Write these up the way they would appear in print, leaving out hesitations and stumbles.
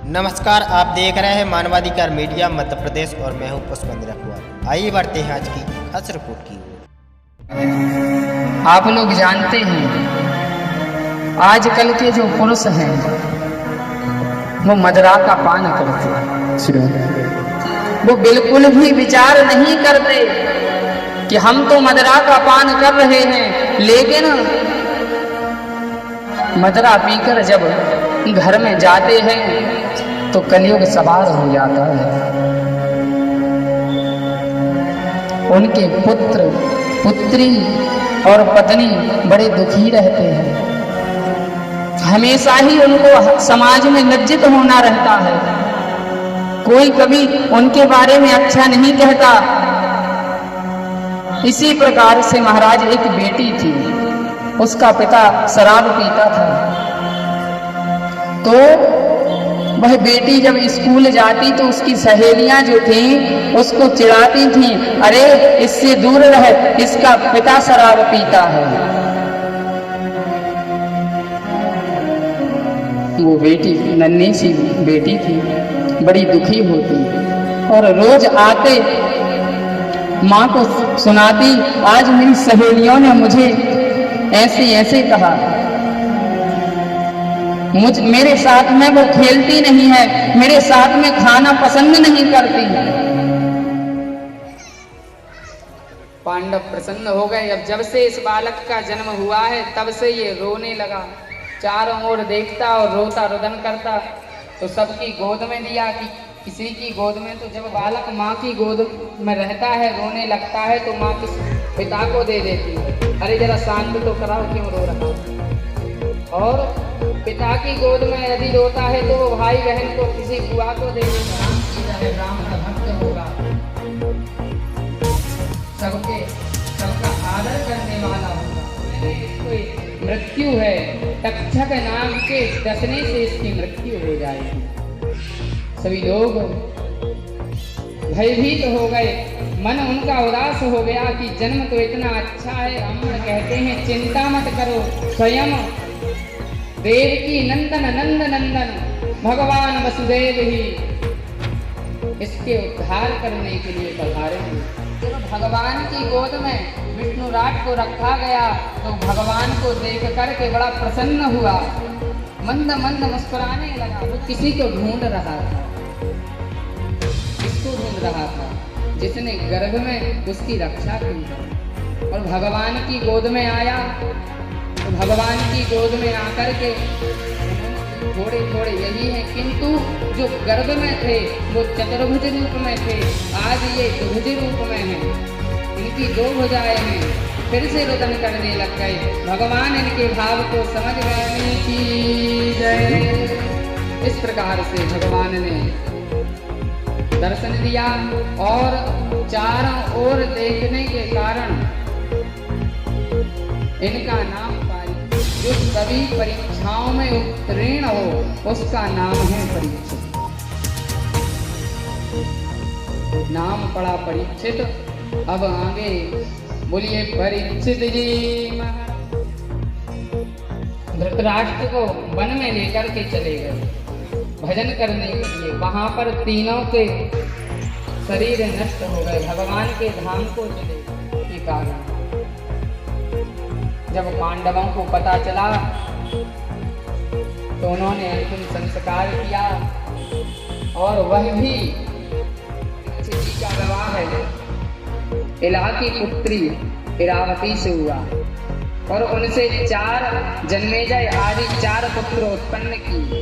नमस्कार, आप देख रहे हैं मानवाधिकार मीडिया मध्य प्रदेश और मैं हूं पुष्पेंद्र रखवाल। आइए बढ़ते हैं आज की खास रिपोर्ट की ओर। आप लोग जानते हैं आजकल के जो पुरुष हैं वो मदिरा का पान करते हैं। वो बिल्कुल भी विचार नहीं करते कि हम तो मदिरा का पान कर रहे हैं, लेकिन मदिरा पीकर जब घर में जाते हैं तो कलयुग सवार हो जाता है। उनके पुत्र पुत्री और पत्नी बड़े दुखी रहते हैं। हमेशा ही उनको समाज में लज्जित होना रहता है। कोई कभी उनके बारे में अच्छा नहीं कहता। इसी प्रकार से महाराज एक बेटी थी, उसका पिता शराब पीता था। तो वह बेटी जब स्कूल जाती तो उसकी सहेलियां जो थीं उसको चिढ़ाती थीं, अरे इससे दूर रह, इसका पिता शराब पीता है। वो बेटी नन्ही सी बेटी थी, बड़ी दुखी होती और रोज आते माँ को सुनाती, आज मेरी सहेलियों ने मुझे ऐसे ऐसे कहा, मेरे साथ में वो खेलती नहीं है, मेरे साथ में खाना पसंद नहीं करती। पांडव प्रसन्न हो गए। अब जब से इस बालक का जन्म हुआ है तब से ये रोने लगा। चारों ओर देखता और रोता रुदन करता। तो सबकी गोद में दिया कि किसी की गोद में, तो जब बालक माँ की गोद में रहता है, रोने लगता है, तो माँ किस पिता को दे देती है, अरे जरा शांत तो कराओ, क्यों रो रहा। और पिता की गोद में यदि रोता है तो वो भाई बहन को किसी बुआ को दे देता है, राम का भक्त होगा, सबका आदर करने वाला होगा। मृत्यु है, तक्षक नाम के डसने से इसकी मृत्यु हो जाएगी। सभी लोग भयभीत हो गए, मन उनका उदास हो गया कि जन्म तो इतना अच्छा है। ब्राह्मण कहते हैं चिंता मत करो, स्वयं देवकी नंदन नंद नंदन भगवान वसुदेव ही इसके उद्धार करने के लिए पधारेंगे। जब भगवान की गोद में विष्णु राट को रखा गया तो भगवान को देख करके बड़ा प्रसन्न हुआ, मंद मंद मुस्कुराने लगा। वो किसी को ढूंढ रहा था। किसको ढूंढ रहा था? जिसने गर्भ में उसकी रक्षा की। और भगवान की गोद में आया तो भगवान की गोद में आकर के थोड़े थोड़े यही है, किंतु जो गर्भ में थे वो चतुर्भुज रूप में थे, आज ये द्विभुज रूप में है। इनकी दो भुजाएं हैं। फिर से रुदन करने लग गए। भगवान इनके भाव को समझ गए की जय। इस प्रकार से भगवान ने दर्शन दिया और चारों ओर देखने के कारण इनका नाम पारी। जो सभी परीक्षाओं में उत्तीर्ण हो उसका नाम है परीक्षित। नाम पड़ा परीक्षित। अब आगे बोलिए परीक्षित जी। धृतराष्ट्र को वन में लेकर के चले गए भजन करने के लिए। वहां पर तीनों के शरीर नष्ट हो गए, भगवान के धाम को चले के कारण। जब पांडवों को पता चला तो उन्होंने अंतिम संस्कार किया और वह भी जी का विवाह है इला की पुत्री इरावती से हुआ और उनसे 4 जन्मेजय आदि 4 पुत्र उत्पन्न किए।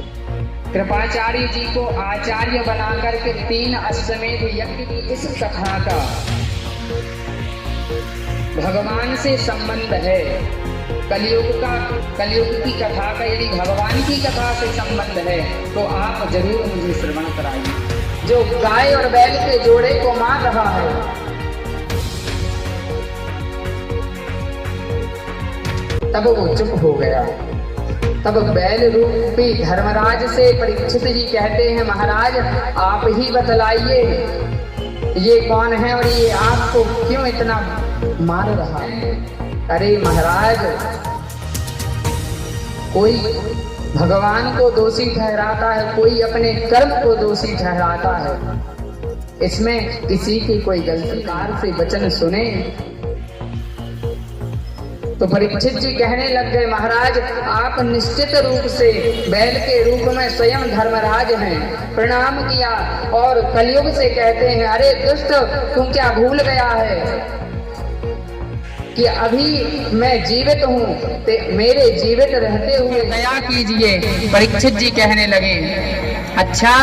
कृपाचार्य जी को आचार्य बनाकर के 3 अश्वमेध यज्ञ की इस कथा का भगवान से संबंध है। कलयुग की कथा का यदि भगवान की कथा से संबंध है तो आप जरूर मुझे श्रवण कराइए। जो गाय और बैल के जोड़े को मार रहा है, तब वो चुप हो गया। तब बैल रूपी धर्मराज से परीक्षित जी कहते हैं, महाराज आप ही बतलाइए ये कौन है और ये आपको क्यों इतना मार रहा है। अरे महाराज, कोई भगवान को दोषी ठहराता है, कोई अपने कर्म को दोषी ठहराता है। इसमें किसी की कोई गलती कार से वचन सुने तो परीक्षित जी कहने लग गए, महाराज आप निश्चित रूप से बैल के रूप में स्वयं धर्मराज हैं। प्रणाम किया और कलयुग से कहते हैं, अरे दुष्ट तू क्या भूल गया है कि अभी मैं जीवित हूँ, मेरे जीवित रहते हुए दया कीजिए। परीक्षित जी कहने लगे, अच्छा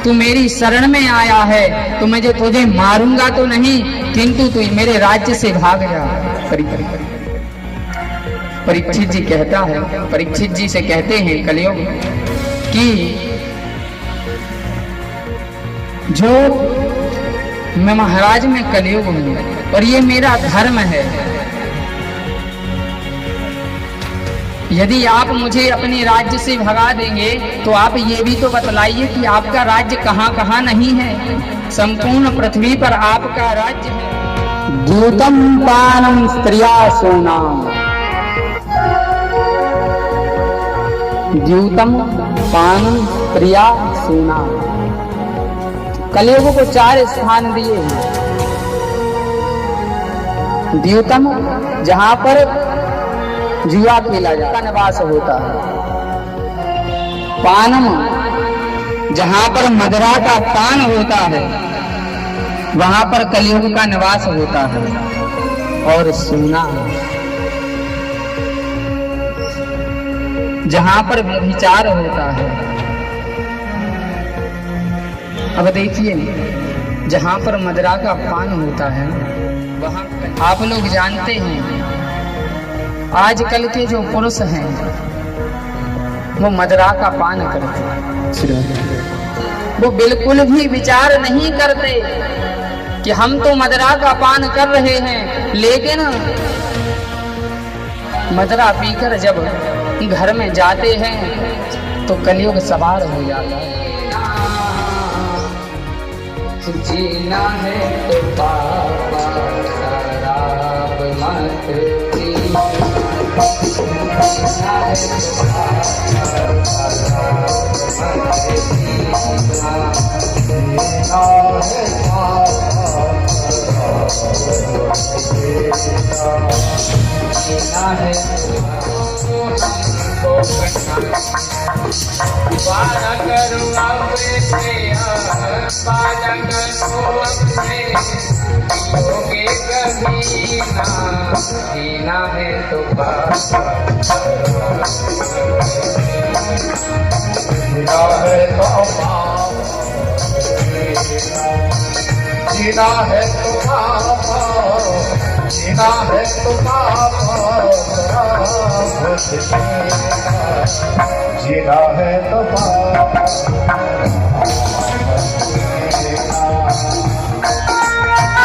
तू मेरी शरण में आया है तो मैं जो तुझे मारूंगा तो नहीं, किंतु तू मेरे राज्य से भाग जा। परीक्षित जी कहता है, परीक्षित जी से कहते हैं कलयुग कि जो मैं महाराज में कलयुग हूँ और ये मेरा धर्म है, यदि आप मुझे अपने राज्य से भगा देंगे तो आप ये भी तो बतलाइए कि आपका राज्य कहाँ कहाँ नहीं है। संपूर्ण पृथ्वी पर आपका राज्य है। द्यूतम पानम स्त्रिया सोनाम, द्यूतम पानम स्त्रिया सोनाम। कलयुग को 4 स्थान दिए हैं। द्यूतम जहाँ पर जुआ खेला जाता है, निवास होता है। पानम जहाँ पर मदिरा का पान होता है, वहां पर कलयुग का निवास होता है। और सोना जहां पर व्यभिचार होता है। अब देखिए, जहां पर मदिरा का पान होता है वहां आप लोग जानते हैं आजकल के जो पुरुष हैं वो मदिरा का पान करते हैं। वो बिल्कुल भी विचार नहीं करते कि हम तो मदिरा का पान कर रहे हैं, लेकिन मदिरा पीकर जब घर में जाते हैं तो कलयुग सवार हो जाता है। जीना है तो पापा शराब मत पीना, जीना है तो पापा शराब मत पीना, जीना है जीना है वादा करूँ अपने वादा करूँ अपने होगे कभी ना, जीना है तो जीना है तो जीना है तो जीना है तो जीना है तो